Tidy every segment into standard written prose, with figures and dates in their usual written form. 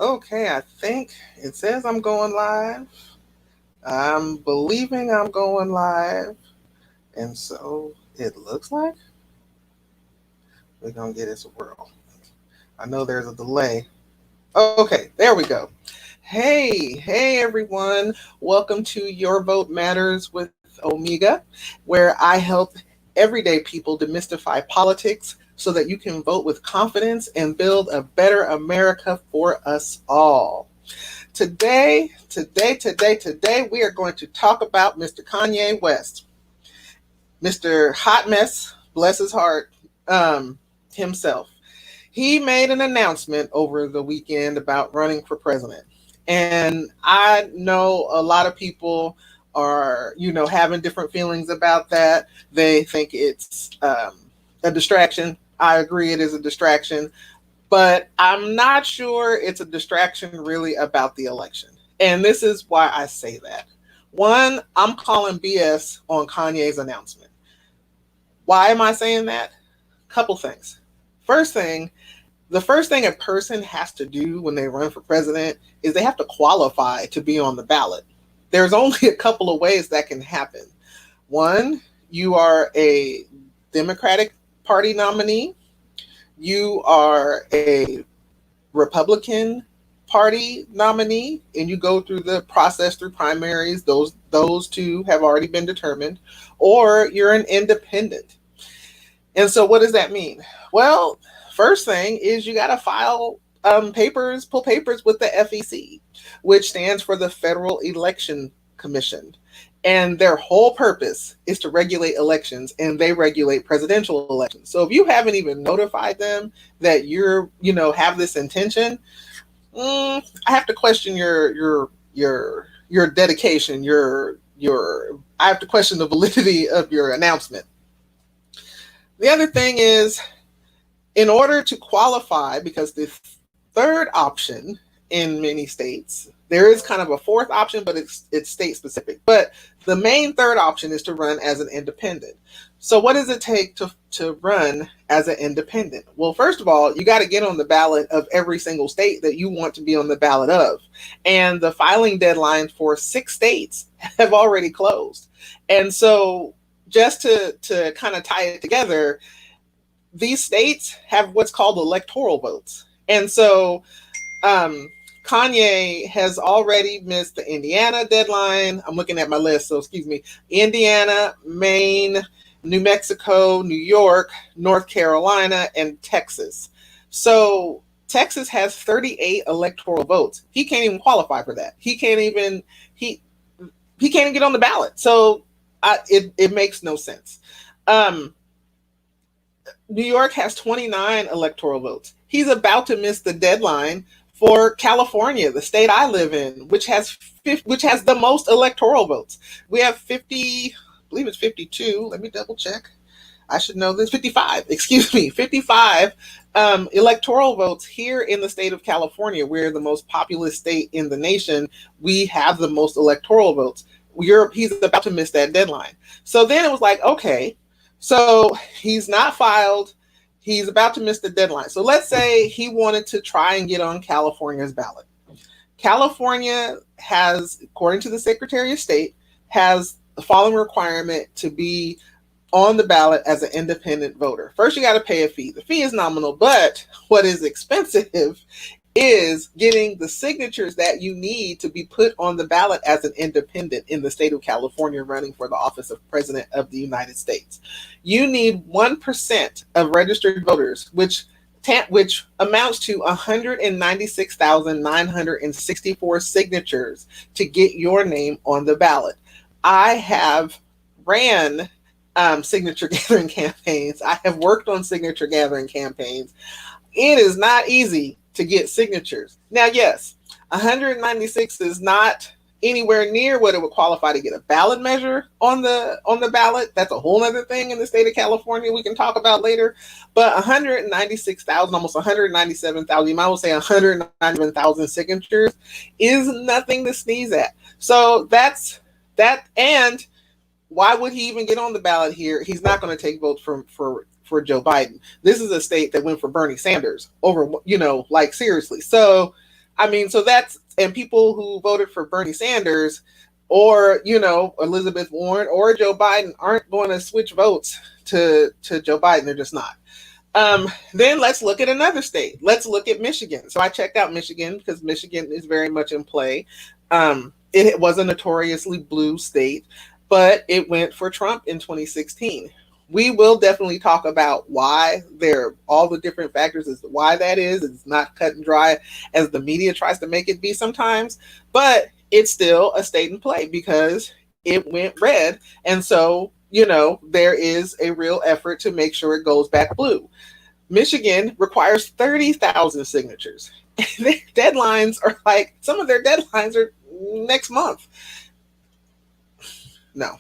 Okay, I think it says I'm going live. I'm believing I'm going live. And so it looks like we're going to get its whirl. I know there's a delay. Okay, there we go. Hey everyone. Welcome to Your Vote Matters with Omega, where I help everyday people demystify politics so that you can vote with confidence and build a better America for us all. Today, we are going to talk about Mr. Kanye West, Mr. Hot Mess, bless his heart, himself. He made an announcement over the weekend about running for president. And I know a lot of people are, having different feelings about that. They think it's a distraction. I agree it is a distraction, but I'm not sure it's a distraction really about the election. And this is why I say that. One, I'm calling BS on Kanye's announcement. Why am I saying that? Couple things. First thing, the first thing a person has to do when they run for president is they have to qualify to be on the ballot. There's only a couple of ways that can happen. One, you are a Democratic Party nominee, you are a Republican Party nominee, and you go through the process through primaries. Those two have already been determined, or you're an independent. And so, what does that mean? Well, first thing is you got to file pull papers with the FEC, which stands for the Federal Election Commission. And their whole purpose is to regulate elections, and they regulate presidential elections. So if you haven't even notified them that have this intention, I have to question your dedication. I have to question the validity of your announcement. The other thing is, in order to qualify, because the third option in many states, there is kind of a fourth option, but it's state specific. But the main third option is to run as an independent. So what does it take to run as an independent? Well, first of all, you got to get on the ballot of every single state that you want to be on the ballot of. And the filing deadlines for 6 states have already closed. And so just to kind of tie it together, these states have what's called electoral votes. And so Kanye has already missed the Indiana deadline. I'm looking at my list, so excuse me. Indiana, Maine, New Mexico, New York, North Carolina, and Texas. So Texas has 38 electoral votes. He can't even qualify for that. He can't even get on the ballot. So it makes no sense. New York has 29 electoral votes. He's about to miss the deadline for California, the state I live in, which has the most electoral votes. We have 50, I believe it's 52. Let me double check. I should know this. 55, excuse me, 55 electoral votes here in the state of California. We're the most populous state in the nation. We have the most electoral votes. He's about to miss that deadline. So then it was like, okay, so he's not filed. He's about to miss the deadline. So let's say he wanted to try and get on California's ballot. California has, according to the Secretary of State, has the following requirement to be on the ballot as an independent voter. First, you got to pay a fee. The fee is nominal, but what is expensive is getting the signatures that you need to be put on the ballot as an independent in the state of California running for the office of President of the United States. You need 1% of registered voters, which amounts to 196,964 signatures to get your name on the ballot. I have ran signature gathering campaigns. I have worked on signature gathering campaigns. It is not easy to get signatures. Now, yes, 196 is not anywhere near what it would qualify to get a ballot measure on the ballot. That's a whole other thing in the state of California we can talk about later. But 196,000, almost 197,000, you might well say 197,000 signatures is nothing to sneeze at. So that's that. And why would he even get on the ballot here? He's not going to take votes for Joe Biden. This is a state that went for Bernie Sanders over, like seriously. So I mean, so that's, and people who voted for Bernie Sanders or, Elizabeth Warren or Joe Biden aren't going to switch votes to Joe Biden. They're just not. Then let's look at another state. Let's look at Michigan. So I checked out Michigan because Michigan is very much in play. It was a notoriously blue state, but it went for Trump in 2016. We will definitely talk about why there, all the different factors as to why that is. It's not cut and dry as the media tries to make it be sometimes, but it's still a state in play because it went red. And so, there is a real effort to make sure it goes back blue. Michigan requires 30,000 signatures. Their deadlines are like, some of their deadlines are next month. No.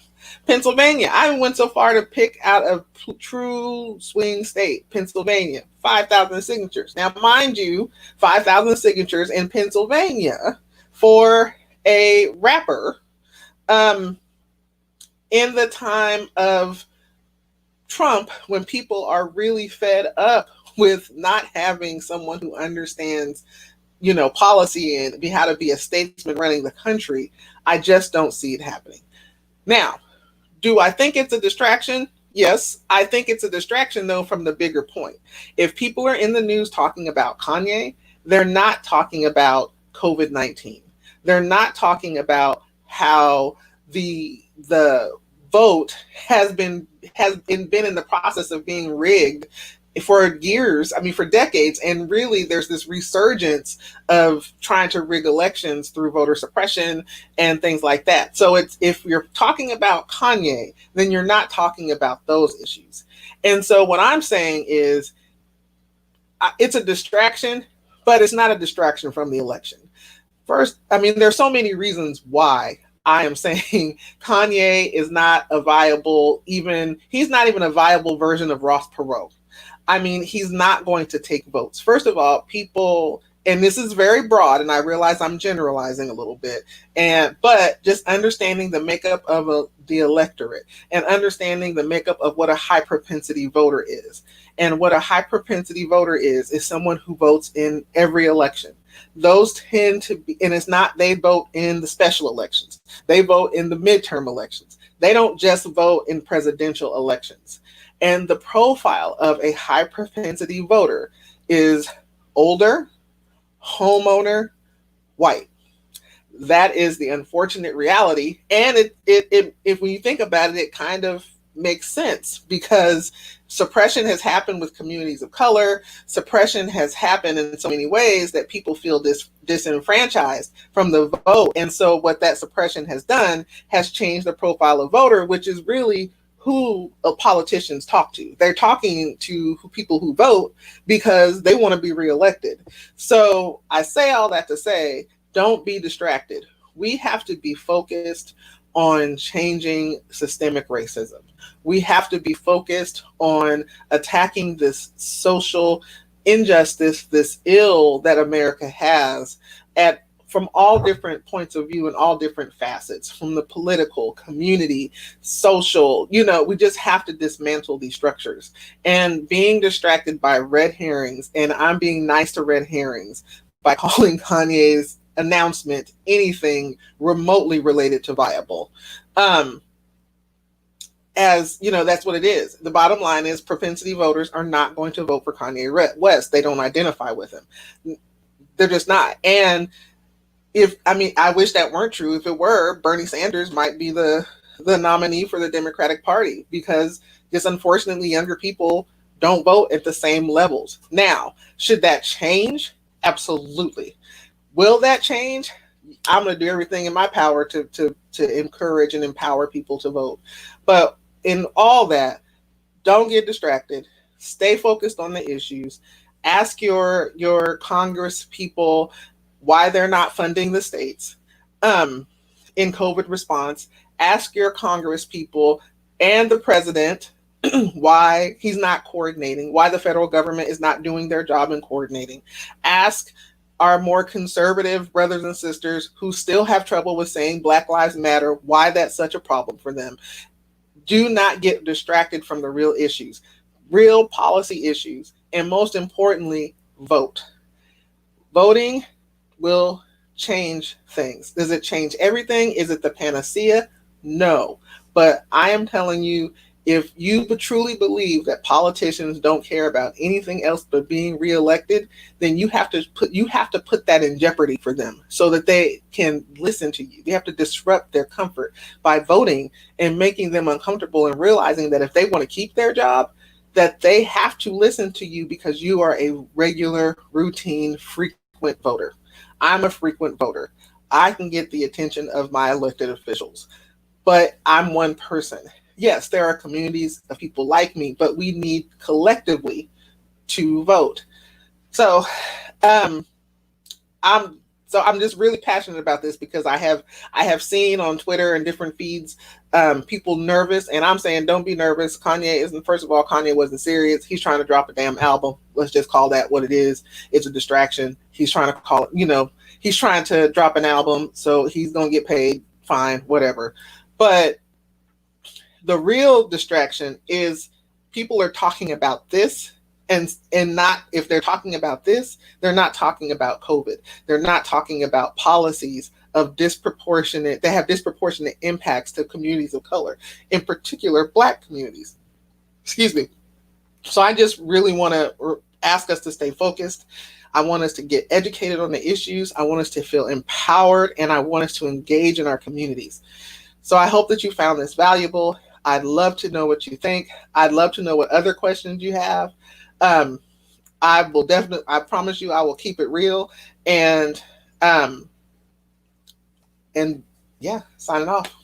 Pennsylvania, I went so far to pick out a true swing state, Pennsylvania, 5,000 signatures. Now, mind you, 5,000 signatures in Pennsylvania for a rapper in the time of Trump, when people are really fed up with not having someone who understands, policy and how to be a statesman running the country. I just don't see it happening. Now, do I think it's a distraction? Yes, I think it's a distraction, though, from the bigger point. If people are in the news talking about Kanye, they're not talking about COVID-19. They're not talking about how the vote has been in the process of being rigged for years, for decades, and really there's this resurgence of trying to rig elections through voter suppression and things like that. So if you're talking about Kanye, then you're not talking about those issues. And so what I'm saying is it's a distraction, but it's not a distraction from the election. First, there's so many reasons why I am saying Kanye is not a viable, he's not even a viable version of Ross Perot. He's not going to take votes. First of all, people, and this is very broad, and I realize I'm generalizing a little bit, but just understanding the makeup of the electorate and understanding the makeup of what a high propensity voter is. And what a high propensity voter is someone who votes in every election. Those tend to be, and it's not they vote in the special elections. They vote in the midterm elections. They don't just vote in presidential elections. And the profile of a high propensity voter is older, homeowner, white. That is the unfortunate reality. And if when you think about it, it kind of makes sense because suppression has happened with communities of color. Suppression has happened in so many ways that people feel disenfranchised from the vote. And so what that suppression has done has changed the profile of voter, which is really who politicians talk to. They're talking to people who vote because they want to be reelected. So I say all that to say, don't be distracted. We have to be focused on changing systemic racism. We have to be focused on attacking this social injustice, this ill that America has from all different points of view and all different facets, from the political, community, social, we just have to dismantle these structures. And being distracted by red herrings, and I'm being nice to red herrings by calling Kanye's announcement anything remotely related to viable. As that's what it is. The bottom line is propensity voters are not going to vote for Kanye West. They don't identify with him. They're just not. And I wish that weren't true. If it were, Bernie Sanders might be the nominee for the Democratic Party because just unfortunately younger people don't vote at the same levels. Now, should that change? Absolutely. Will that change? I'm going to do everything in my power to encourage and empower people to vote. But in all that, don't get distracted. Stay focused on the issues. Ask your Congress people why they're not funding the states in COVID response. Ask your Congress people and the president why he's not coordinating, why the federal government is not doing their job in coordinating. Ask our more conservative brothers and sisters who still have trouble with saying Black Lives Matter, why that's such a problem for them. Do not get distracted from the real issues, real policy issues, and most importantly, vote. Voting will change things. Does it change everything? Is it the panacea? No. But I am telling you, if you truly believe that politicians don't care about anything else but being reelected, then you have to put that in jeopardy for them so that they can listen to you. You have to disrupt their comfort by voting and making them uncomfortable and realizing that if they want to keep their job, that they have to listen to you because you are a regular, routine, frequent voter. I'm a frequent voter. I can get the attention of my elected officials, but I'm one person. Yes, there are communities of people like me, but we need collectively to vote. So, um, I'm just really passionate about this because I have seen on Twitter and different feeds people nervous, and I'm saying don't be nervous. Kanye isn't. First of all, Kanye wasn't serious. He's trying to drop a damn album. Let's just call that what it is. It's a distraction. He's trying to call it. He's trying to drop an album, so he's gonna get paid. Fine, whatever. But the real distraction is people are talking about this, and not, if they're talking about this, they're not talking about COVID. They're not talking about policies of disproportionate that have disproportionate impacts to communities of color, in particular black communities. Excuse me. So I just really want to ask us to stay focused. I want us to get educated on the issues. I want us to feel empowered, and I want us to engage in our communities. So I hope that you found this valuable. I'd love to know what you think. I'd love to know what other questions you have. Um, I promise you, I will keep it real. And, um, and yeah, signing off.